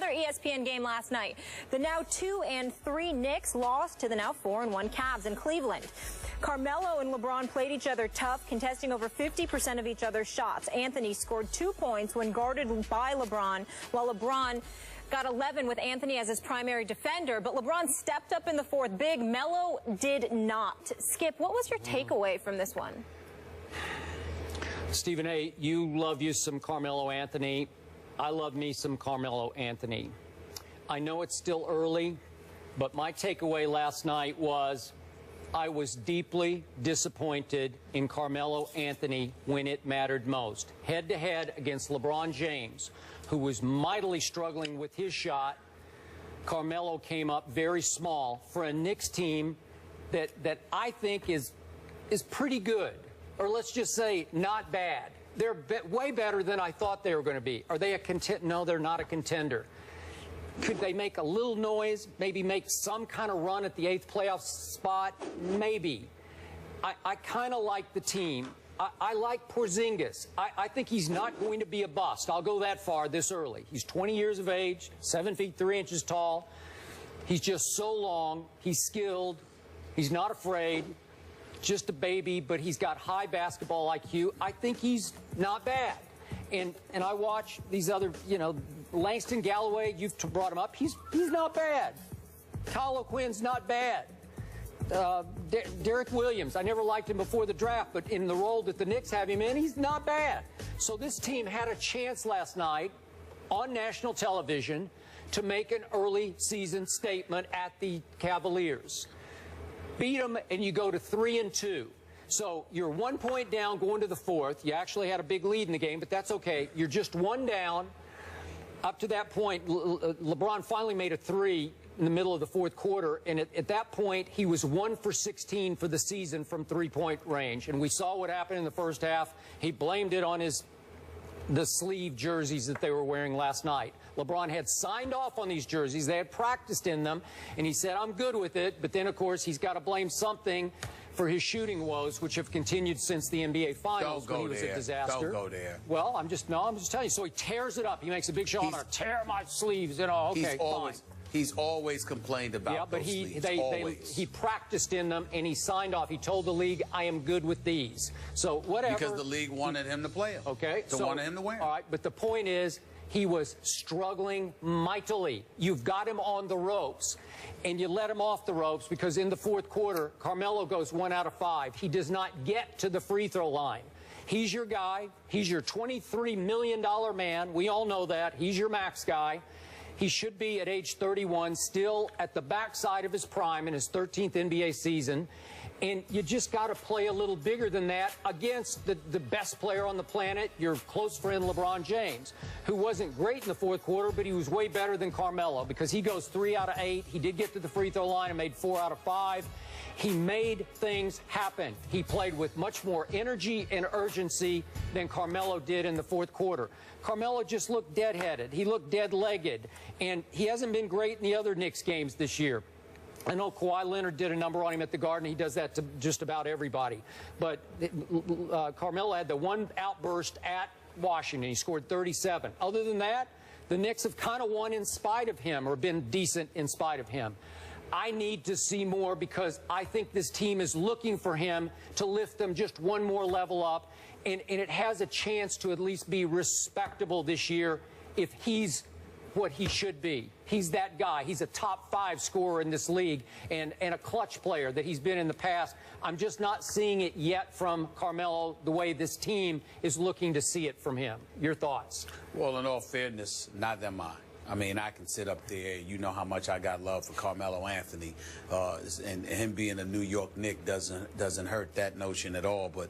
another ESPN game last night. The now 2-3 Knicks lost to the now 4-1 Cavs in Cleveland. Carmelo and LeBron played each other tough, contesting over 50% of each other's shots. Anthony scored 2 points when guarded by LeBron, while LeBron got 11 with Anthony as his primary defender, but LeBron stepped up in the fourth big. Melo did not. Skip, what was your takeaway from this one? Stephen A., you love you some Carmelo Anthony. I love me some Carmelo Anthony. I know it's still early, but my takeaway last night was I was deeply disappointed in Carmelo Anthony when it mattered most. Head-to-head against LeBron James, who was mightily struggling with his shot, Carmelo came up very small for a Knicks team that I think is pretty good. Or let's just say not bad. They're way better than I thought they were going to be. Are they a contender? No, they're not a contender. Could they make a little noise, maybe make some kind of run at the 8th playoff spot? Maybe. I kind of like the team. I like Porzingis. I think he's not going to be a bust. I'll go that far this early. He's 20 years of age, 7 feet 3 inches tall. He's just so long. He's skilled. He's not afraid. Just a baby, but he's got high basketball IQ. I think he's not bad. And I watch these other, Langston Galloway, you've brought him up. He's not bad. Kyle O'Quinn's not bad. Derek Williams, I never liked him before the draft, but in the role that the Knicks have him in, he's not bad. So this team had a chance last night on national television to make an early season statement at the Cavaliers. Beat them, and you go to 3-2. So you're 1 point down going to the fourth. You actually had a big lead in the game, but that's okay. You're just one down. Up to that point, LeBron finally made a three in the middle of the fourth quarter, and at that point, he was 1 for 16 for the season from three-point range. And we saw what happened in the first half. He blamed it on the sleeve jerseys that they were wearing last night. LeBron had signed off on these jerseys. They had practiced in them, and he said, I'm good with it. But then, of course, he's got to blame something for his shooting woes, which have continued since the NBA Finals when he was a disaster. Don't go there. Well, I'm just telling you. So he tears it up. He makes a big show. I'm going to tear my sleeves. Okay, fine. He's always complained about those sleeves. He practiced in them, and he signed off. He told the league, I am good with these. So whatever. Because the league wanted him to play them. Okay. So wanted him to wear them. All right, but the point is, he was struggling mightily. You've got him on the ropes, and you let him off the ropes because in the fourth quarter, Carmelo goes 1 out of 5. He does not get to the free throw line. He's your guy. He's your $23 million man. We all know that. He's your max guy. He should be at age 31, still at the backside of his prime in his 13th NBA season. And you just got to play a little bigger than that against the best player on the planet, your close friend LeBron James, who wasn't great in the fourth quarter, but he was way better than Carmelo because he goes 3 out of 8. He did get to the free throw line and made 4 out of 5. He made things happen. He played with much more energy and urgency than Carmelo did in the fourth quarter. Carmelo just looked dead-headed. He looked dead-legged. And he hasn't been great in the other Knicks games this year. I know Kawhi Leonard did a number on him at the Garden. He does that to just about everybody. But Carmelo had the one outburst at Washington. He scored 37. Other than that, the Knicks have kind of won in spite of him or been decent in spite of him. I need to see more because I think this team is looking for him to lift them just one more level up. And it has a chance to at least be respectable this year if he's what he should be. He's that guy. He's a top 5 scorer in this league and a clutch player that he's been in the past. I'm just not seeing it yet from Carmelo the way this team is looking to see it from him. Your thoughts? Well, in all fairness, neither am I. I mean, I can sit up there. You know how much I got love for Carmelo Anthony, and him being a New York Knick doesn't hurt that notion at all. But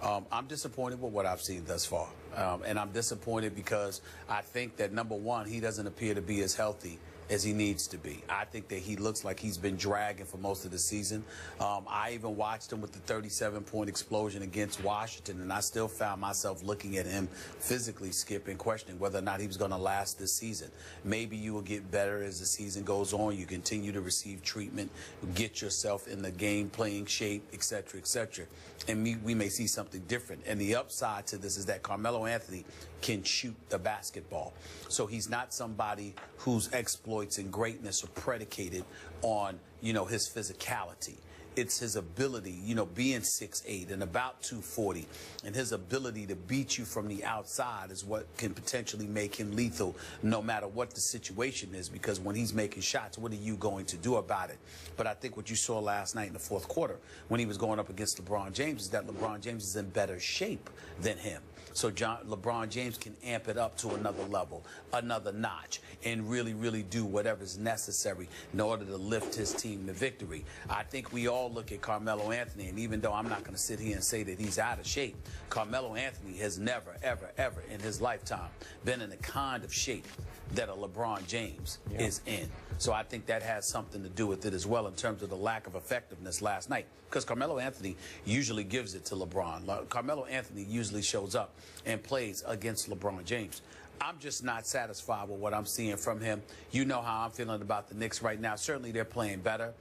I'm disappointed with what I've seen thus far, and I'm disappointed because I think that, number one, he doesn't appear to be as healthy as he needs to be. I think that he looks like he's been dragging for most of the season. I even watched him with the 37-point explosion against Washington, and I still found myself looking at him physically, Skip, and questioning whether or not he was going to last this season. Maybe you will get better as the season goes on. You continue to receive treatment, get yourself in the game playing shape, et cetera, and we may see something different. And the upside to this is that Carmelo Anthony can shoot the basketball. So he's not somebody whose exploits and greatness are predicated on, you know, his physicality. It's his ability, you know, being 6'8" and about 240, and his ability to beat you from the outside is what can potentially make him lethal no matter what the situation is, because when he's making shots, what are you going to do about it? But I think what you saw last night in the fourth quarter when he was going up against LeBron James is that LeBron James is in better shape than him. So LeBron James can amp it up to another level, another notch, and really, really do whatever's necessary in order to lift his team to victory. I think we all look at Carmelo Anthony, and even though I'm not going to sit here and say that he's out of shape, Carmelo Anthony has never, ever, ever in his lifetime been in the kind of shape that a LeBron James is in. So I think that has something to do with it as well in terms of the lack of effectiveness last night, because Carmelo Anthony usually gives it to LeBron. Carmelo Anthony usually shows up and plays against LeBron James. I'm just not satisfied with what I'm seeing from him. You know how I'm feeling about the Knicks right now. Certainly they're playing better.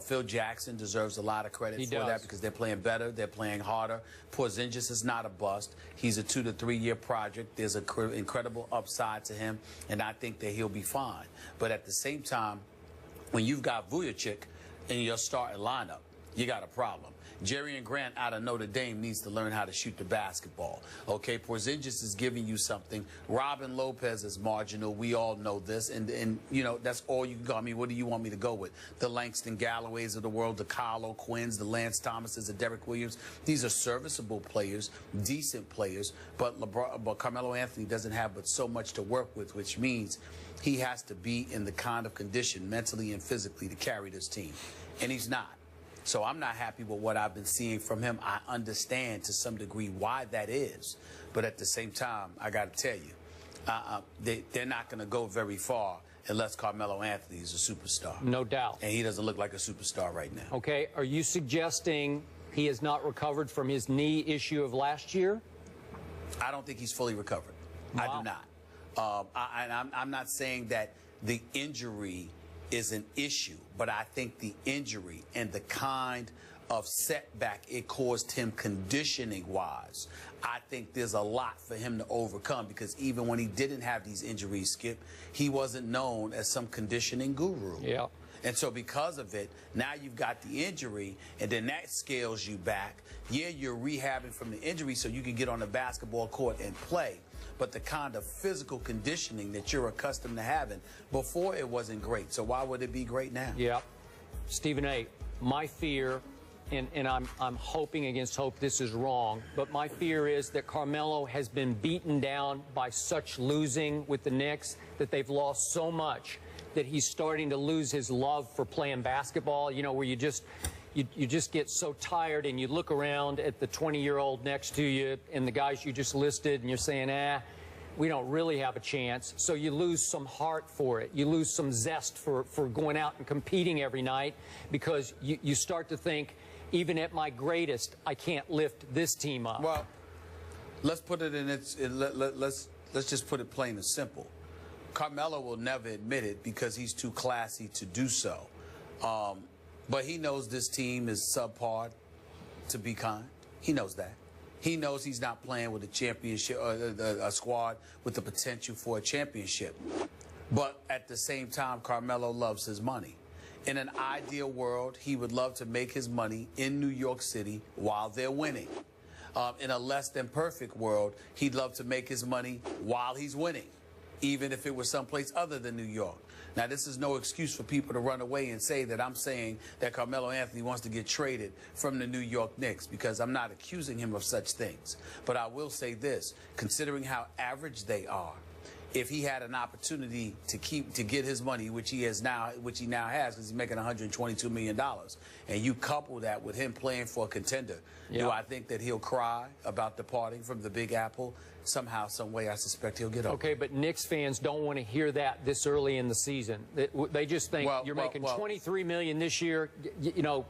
Phil Jackson deserves a lot of credit for that, because they're playing better, they're playing harder. Porzingis is not a bust. He's a 2 to 3 year project. There's an incredible upside to him, and I think that he'll be fine. But at the same time, when you've got Vujacic in your starting lineup, you got a problem. Jerry Grant out of Notre Dame needs to learn how to shoot the basketball. Okay, Porzingis is giving you something. Robin Lopez is marginal. We all know this. And you know, that's all you can go. I mean, what do you want me to go with? The Langston Galloways of the world, the Kyle O'Quinns, the Lance Thomases, the Derek Williams. These are serviceable players, decent players, but Carmelo Anthony doesn't have but so much to work with, which means he has to be in the kind of condition mentally and physically to carry this team. And he's not. So I'm not happy with what I've been seeing from him. I understand to some degree why that is. But at the same time, I got to tell you, they're not going to go very far unless Carmelo Anthony is a superstar. No doubt. And he doesn't look like a superstar right now. Okay. Are you suggesting he has not recovered from his knee issue of last year? I don't think he's fully recovered. Wow. I do not. I'm not saying that the injury is an issue, but I think the injury and the kind of setback it caused him conditioning-wise, I think there's a lot for him to overcome, because even when he didn't have these injuries, Skip, he wasn't known as some conditioning guru. Yeah. And so because of it, now you've got the injury, and then that scales you back. Yeah, you're rehabbing from the injury so you can get on the basketball court and play. But the kind of physical conditioning that you're accustomed to having before, it wasn't great. So why would it be great now? Yeah. Stephen A., my fear, and I'm hoping against hope this is wrong, but my fear is that Carmelo has been beaten down by such losing with the Knicks that they've lost so much that he's starting to lose his love for playing basketball, you know, where you just get so tired and you look around at the 20-year-old next to you and the guys you just listed and you're saying, we don't really have a chance. So you lose some heart for it. You lose some zest for going out and competing every night, because you start to think, even at my greatest, I can't lift this team up. Well, let's put it in let's just put it plain and simple. Carmelo will never admit it because he's too classy to do so. But he knows this team is subpar, to be kind. He knows that. He knows he's not playing with a championship, a squad with the potential for a championship. But at the same time, Carmelo loves his money. In an ideal world, he would love to make his money in New York City while they're winning. In a less than perfect world, he'd love to make his money while he's winning, even if it was someplace other than New York. Now, this is no excuse for people to run away and say that I'm saying that Carmelo Anthony wants to get traded from the New York Knicks, because I'm not accusing him of such things. But I will say this, considering how average they are, if he had an opportunity to get his money, which he now has, because he's making $122 million, and you couple that with him playing for a contender, do I think that he'll cry about departing from the Big Apple? Somehow, some way, I suspect he'll get over. Okay, but Knicks fans don't want to hear that this early in the season. They just think you're making $23 million this year. You know,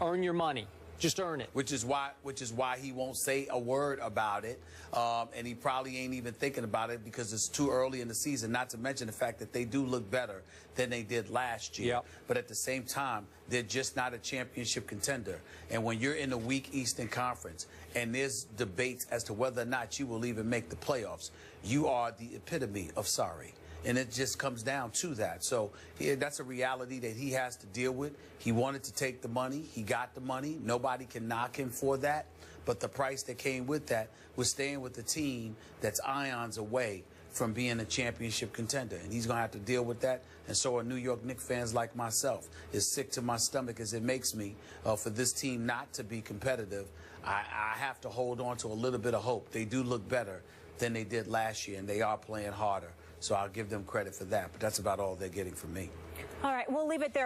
earn your money. Just earn it. Which is why he won't say a word about it, and he probably ain't even thinking about it because it's too early in the season. Not to mention the fact that they do look better than they did last year. Yep. But at the same time, they're just not a championship contender. And when you're in a weak Eastern Conference and there's debates as to whether or not you will even make the playoffs, you are the epitome of sorry. And it just comes down to that. So that's a reality that he has to deal with. He wanted to take the money. He got the money. Nobody can knock him for that. But the price that came with that was staying with the team that's ions away from being a championship contender. And he's going to have to deal with that. And so are New York Knicks fans like myself. It's sick to my stomach as it makes me for this team not to be competitive. I have to hold on to a little bit of hope. They do look better than they did last year, and they are playing harder. So I'll give them credit for that. But that's about all they're getting from me. All right, we'll leave it there.